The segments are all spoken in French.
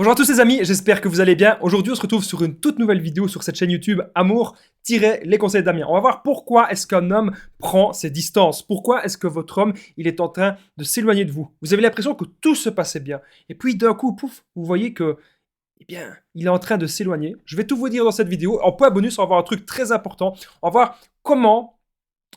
Bonjour à tous les amis, j'espère que vous allez bien. Aujourd'hui, on se retrouve sur une toute nouvelle vidéo sur cette chaîne YouTube Amour-les conseils d'Amien. On va voir pourquoi est-ce qu'un homme prend ses distances. Pourquoi est-ce que votre homme, il est en train de s'éloigner de vous. Vous avez l'impression que tout se passait bien. Et puis d'un coup, pouf, vous voyez que, eh bien, il est en train de s'éloigner. Je vais tout vous dire dans cette vidéo. En point bonus, on va voir un truc très important. On va voir comment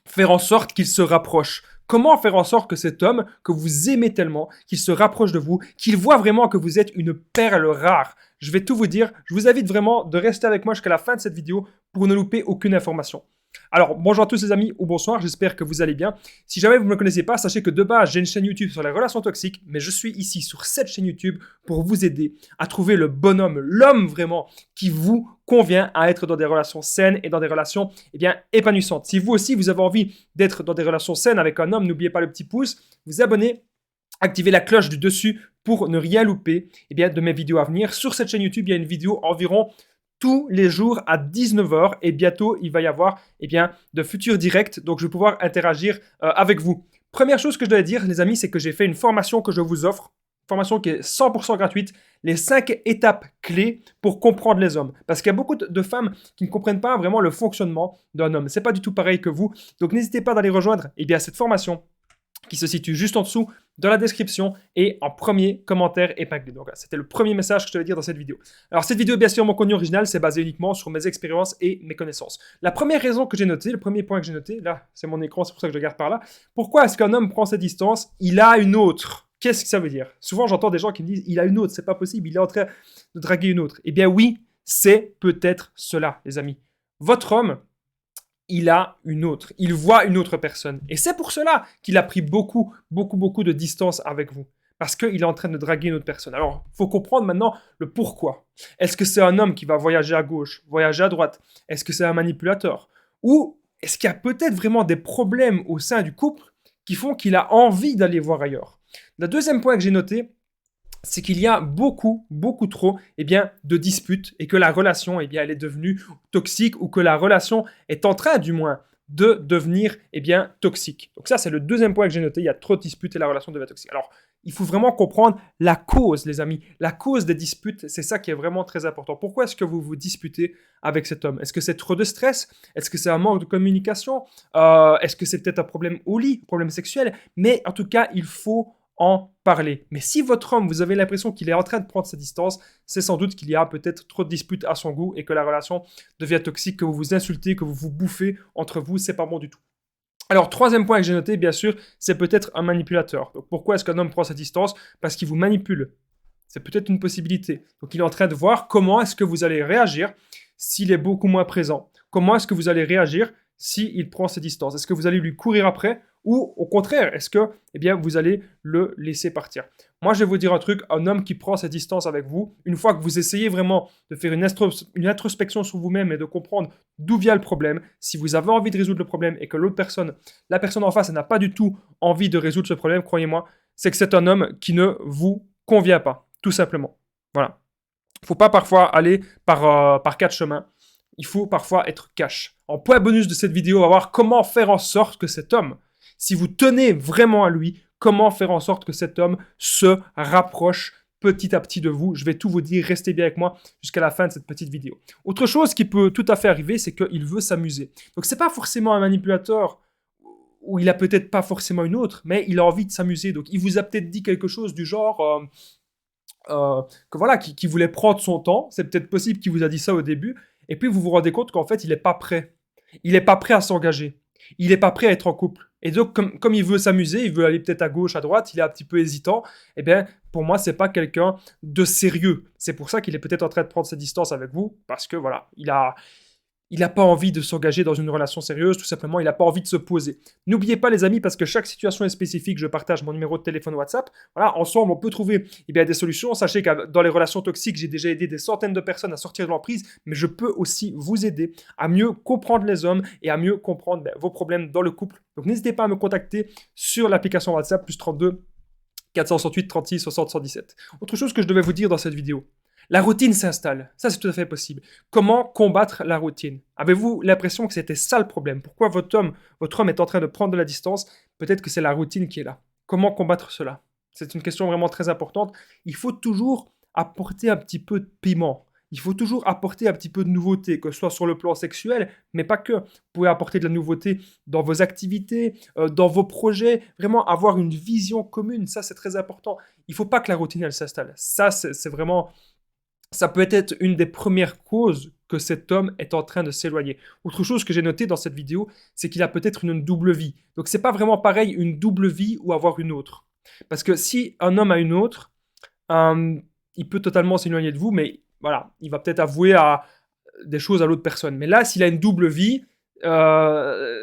faire en sorte qu'il se rapproche. Comment faire en sorte que cet homme que vous aimez tellement, qu'il se rapproche de vous, qu'il voit vraiment que vous êtes une perle rare. Je vais tout vous dire. Je vous invite vraiment de rester avec moi jusqu'à la fin de cette vidéo pour ne louper aucune information. Alors, bonjour à tous les amis ou bonsoir, j'espère que vous allez bien. Si jamais vous ne me connaissez pas, sachez que de base, j'ai une chaîne YouTube sur les relations toxiques, mais je suis ici sur cette chaîne YouTube pour vous aider à trouver le bonhomme, l'homme vraiment qui vous convient à être dans des relations saines et dans des relations épanouissantes. Si vous aussi, vous avez envie d'être dans des relations saines avec un homme, n'oubliez pas le petit pouce, vous abonnez, activez la cloche du dessus pour ne rien louper de mes vidéos à venir. Sur cette chaîne YouTube, il y a une vidéo environ tous les jours à 19 h et bientôt il va y avoir de futurs directs, donc je vais pouvoir interagir avec vous. Première chose que je dois dire les amis, c'est que j'ai fait une formation que je vous offre, formation qui est 100% gratuite, les 5 étapes clés pour comprendre les hommes. Parce qu'il y a beaucoup de femmes qui ne comprennent pas vraiment le fonctionnement d'un homme. C'est pas du tout pareil que vous, donc n'hésitez pas d'aller rejoindre cette formation qui se situe juste en dessous dans la description et en premier commentaire épinglé. Donc c'était le premier message que je devais dire dans cette vidéo. Alors cette vidéo, bien sûr, mon contenu original, c'est basé uniquement sur mes expériences et mes connaissances. La première raison que j'ai notée, le premier point que j'ai noté, là, c'est mon écran, c'est pour ça que je regarde par là. Pourquoi est-ce qu'un homme prend ses distances? Il a une autre. Qu'est-ce que ça veut dire? Souvent, j'entends des gens qui me disent, il a une autre, c'est pas possible, il est en train de draguer une autre. Eh bien oui, c'est peut-être cela, les amis. Votre homme, il a une autre, il voit une autre personne. Et c'est pour cela qu'il a pris beaucoup de distance avec vous. Parce qu'il est en train de draguer une autre personne. Alors, il faut comprendre maintenant le pourquoi. Est-ce que c'est un homme qui va voyager à gauche, voyager à droite? Est-ce que c'est un manipulateur? Ou est-ce qu'il y a peut-être vraiment des problèmes au sein du couple qui font qu'il a envie d'aller voir ailleurs? Le deuxième point que j'ai noté, c'est qu'il y a beaucoup trop de disputes et que la relation elle est devenue toxique ou que la relation est en train du moins de devenir toxique. Donc ça c'est le deuxième point que j'ai noté, il y a trop de disputes et la relation devient toxique. Alors il faut vraiment comprendre la cause les amis, la cause des disputes, c'est ça qui est vraiment très important. Pourquoi est-ce que vous vous disputez avec cet homme? Est-ce que c'est trop de stress? Est-ce que c'est un manque de communication? Est-ce que c'est peut-être un problème au lit, un problème sexuel? Mais en tout cas il faut en parler. Mais si votre homme, vous avez l'impression qu'il est en train de prendre sa distance, c'est sans doute qu'il y a peut-être trop de disputes à son goût et que la relation devient toxique, que vous vous insultez, que vous vous bouffez entre vous, c'est pas bon du tout. Alors, troisième point que j'ai noté, bien sûr, c'est peut-être un manipulateur. Donc, pourquoi est-ce qu'un homme prend sa distance? Parce qu'il vous manipule. C'est peut-être une possibilité. Donc, il est en train de voir comment est-ce que vous allez réagir s'il est beaucoup moins présent. Comment est-ce que vous allez réagir s'il prend ses distances? Est-ce que vous allez lui courir après ou au contraire, est-ce que vous allez le laisser partir? Moi, je vais vous dire un truc, un homme qui prend ses distances avec vous, une fois que vous essayez vraiment de faire une introspection sur vous-même et de comprendre d'où vient le problème, si vous avez envie de résoudre le problème et que l'autre personne, la personne en face, n'a pas du tout envie de résoudre ce problème, croyez-moi, c'est que c'est un homme qui ne vous convient pas, tout simplement. Voilà. Il ne faut pas parfois aller par 4 chemins. Il faut parfois être cash. En point bonus de cette vidéo, on va voir comment faire en sorte que cet homme, si vous tenez vraiment à lui, comment faire en sorte que cet homme se rapproche petit à petit de vous. Je vais tout vous dire, restez bien avec moi jusqu'à la fin de cette petite vidéo. Autre chose qui peut tout à fait arriver, c'est qu'il veut s'amuser. Donc c'est pas forcément un manipulateur ou il a peut-être pas forcément une autre, mais il a envie de s'amuser. Donc il vous a peut-être dit quelque chose du genre que voilà, qui voulait prendre son temps. C'est peut-être possible qu'il vous a dit ça au début, et puis vous vous rendez compte qu'en fait il n'est pas prêt. Il n'est pas prêt à s'engager. Il n'est pas prêt à être en couple. Et donc, comme il veut s'amuser, il veut aller peut-être à gauche, à droite, il est un petit peu hésitant, pour moi, c'est pas quelqu'un de sérieux. C'est pour ça qu'il est peut-être en train de prendre ses distances avec vous, parce que voilà, il n'a pas envie de s'engager dans une relation sérieuse, tout simplement, il n'a pas envie de se poser. N'oubliez pas les amis, parce que chaque situation est spécifique, je partage mon numéro de téléphone WhatsApp. Voilà, ensemble, on peut trouver des solutions. Sachez que dans les relations toxiques, j'ai déjà aidé des centaines de personnes à sortir de l'emprise, mais je peux aussi vous aider à mieux comprendre les hommes et à mieux comprendre vos problèmes dans le couple. Donc n'hésitez pas à me contacter sur l'application WhatsApp, plus 32 468 36 60 117. Autre chose que je devais vous dire dans cette vidéo. La routine s'installe. Ça, c'est tout à fait possible. Comment combattre la routine? Avez-vous l'impression que c'était ça le problème? Pourquoi votre homme est en train de prendre de la distance? Peut-être que c'est la routine qui est là. Comment combattre cela? C'est une question vraiment très importante. Il faut toujours apporter un petit peu de piment. Il faut toujours apporter un petit peu de nouveauté, que ce soit sur le plan sexuel, mais pas que. Vous pouvez apporter de la nouveauté dans vos activités, dans vos projets, vraiment avoir une vision commune, ça c'est très important. Il ne faut pas que la routine elle s'installe. Ça c'est vraiment, ça peut être une des premières causes que cet homme est en train de s'éloigner. Autre chose que j'ai noté dans cette vidéo, c'est qu'il a peut-être une double vie. Donc c'est pas vraiment pareil une double vie ou avoir une autre. Parce que si un homme a une autre, il peut totalement s'éloigner de vous, mais voilà, il va peut-être avouer des choses à l'autre personne. Mais là, s'il a une double vie,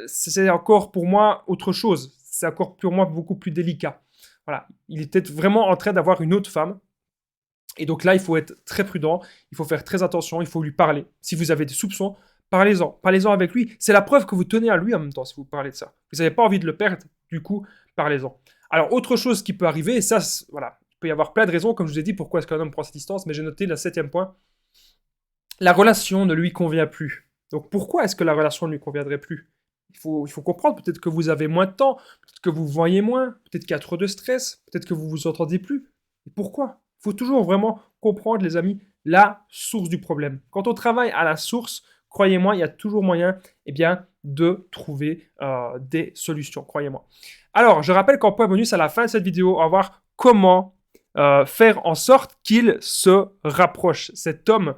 c'est encore pour moi autre chose. C'est encore pour moi beaucoup plus délicat. Voilà, il est peut-être vraiment en train d'avoir une autre femme. Et donc là, il faut être très prudent, il faut faire très attention, il faut lui parler. Si vous avez des soupçons, parlez-en. Parlez-en avec lui. C'est la preuve que vous tenez à lui en même temps si vous parlez de ça. Vous n'avez pas envie de le perdre, du coup, parlez-en. Alors, autre chose qui peut arriver, et ça, voilà, il peut y avoir plein de raisons, comme je vous ai dit, pourquoi est-ce qu'un homme prend sa distance, mais j'ai noté le 7e point. La relation ne lui convient plus. Donc pourquoi est-ce que la relation ne lui conviendrait plus? Il faut comprendre, peut-être que vous avez moins de temps, peut-être que vous voyez moins, peut-être qu'il y a trop de stress, peut-être que vous vous entendez plus. Et pourquoi? Il faut toujours vraiment comprendre, les amis, la source du problème. Quand on travaille à la source, croyez-moi, il y a toujours moyen de trouver des solutions, croyez-moi. Alors, je rappelle qu'en point bonus, à la fin de cette vidéo, on va voir comment faire en sorte qu'il se rapproche, cet homme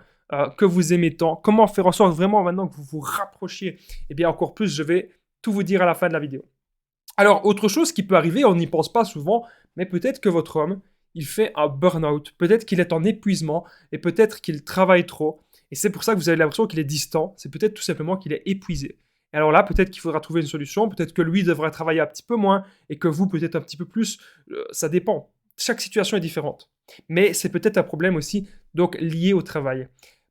que vous aimez tant. Comment faire en sorte vraiment maintenant que vous vous rapprochiez? Eh bien, encore plus, je vais tout vous dire à la fin de la vidéo. Alors, autre chose qui peut arriver, on n'y pense pas souvent, mais peut-être que votre homme, il fait un burn-out. Peut-être qu'il est en épuisement et peut-être qu'il travaille trop. Et c'est pour ça que vous avez l'impression qu'il est distant. C'est peut-être tout simplement qu'il est épuisé. Et alors là, peut-être qu'il faudra trouver une solution. Peut-être que lui devrait travailler un petit peu moins et que vous, peut-être un petit peu plus. Ça dépend. Chaque situation est différente. Mais c'est peut-être un problème aussi, donc lié au travail.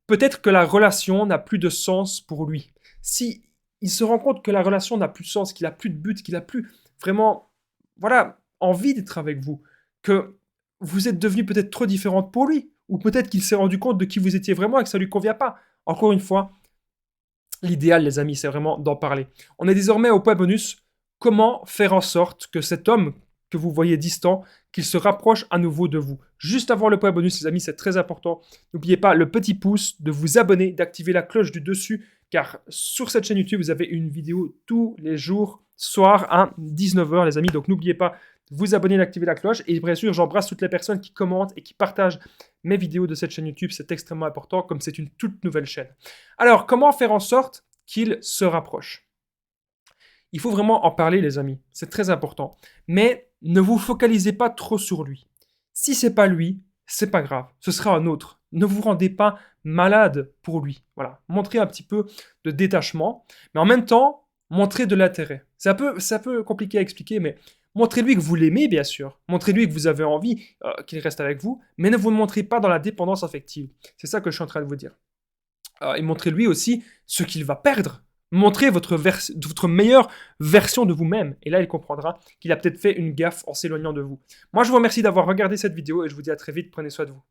Peut-être que la relation n'a plus de sens pour lui. Si il se rend compte que la relation n'a plus de sens, qu'il n'a plus de but, qu'il n'a plus vraiment, voilà, envie d'être avec vous, que vous êtes devenu peut-être trop différente pour lui, ou peut-être qu'il s'est rendu compte de qui vous étiez vraiment et que ça ne lui convient pas. Encore une fois, l'idéal, les amis, c'est vraiment d'en parler. On est désormais au point bonus. Comment faire en sorte que cet homme que vous voyez distant, qu'il se rapproche à nouveau de vous? Juste avant le point bonus, les amis, c'est très important. N'oubliez pas le petit pouce, de vous abonner, d'activer la cloche du dessus, car sur cette chaîne YouTube, vous avez une vidéo tous les jours, soir à 19h, les amis. Donc n'oubliez pas de vous abonner, d'activer la cloche. Et bien sûr, j'embrasse toutes les personnes qui commentent et qui partagent mes vidéos de cette chaîne YouTube. C'est extrêmement important, comme c'est une toute nouvelle chaîne. Alors, comment faire en sorte qu'il se rapproche? Il faut vraiment en parler, les amis. C'est très important. Mais ne vous focalisez pas trop sur lui. Si c'est pas lui, c'est pas grave. Ce sera un autre. Ne vous rendez pas malade pour lui. Voilà. Montrez un petit peu de détachement, mais en même temps, montrez de l'intérêt. C'est un peu compliqué à expliquer, mais montrez-lui que vous l'aimez, bien sûr. Montrez-lui que vous avez envie qu'il reste avec vous, mais ne vous montrez pas dans la dépendance affective. C'est ça que je suis en train de vous dire. Et montrez-lui aussi ce qu'il va perdre. Montrez votre meilleure version de vous-même. Et là, il comprendra qu'il a peut-être fait une gaffe en s'éloignant de vous. Moi, je vous remercie d'avoir regardé cette vidéo et je vous dis à très vite. Prenez soin de vous.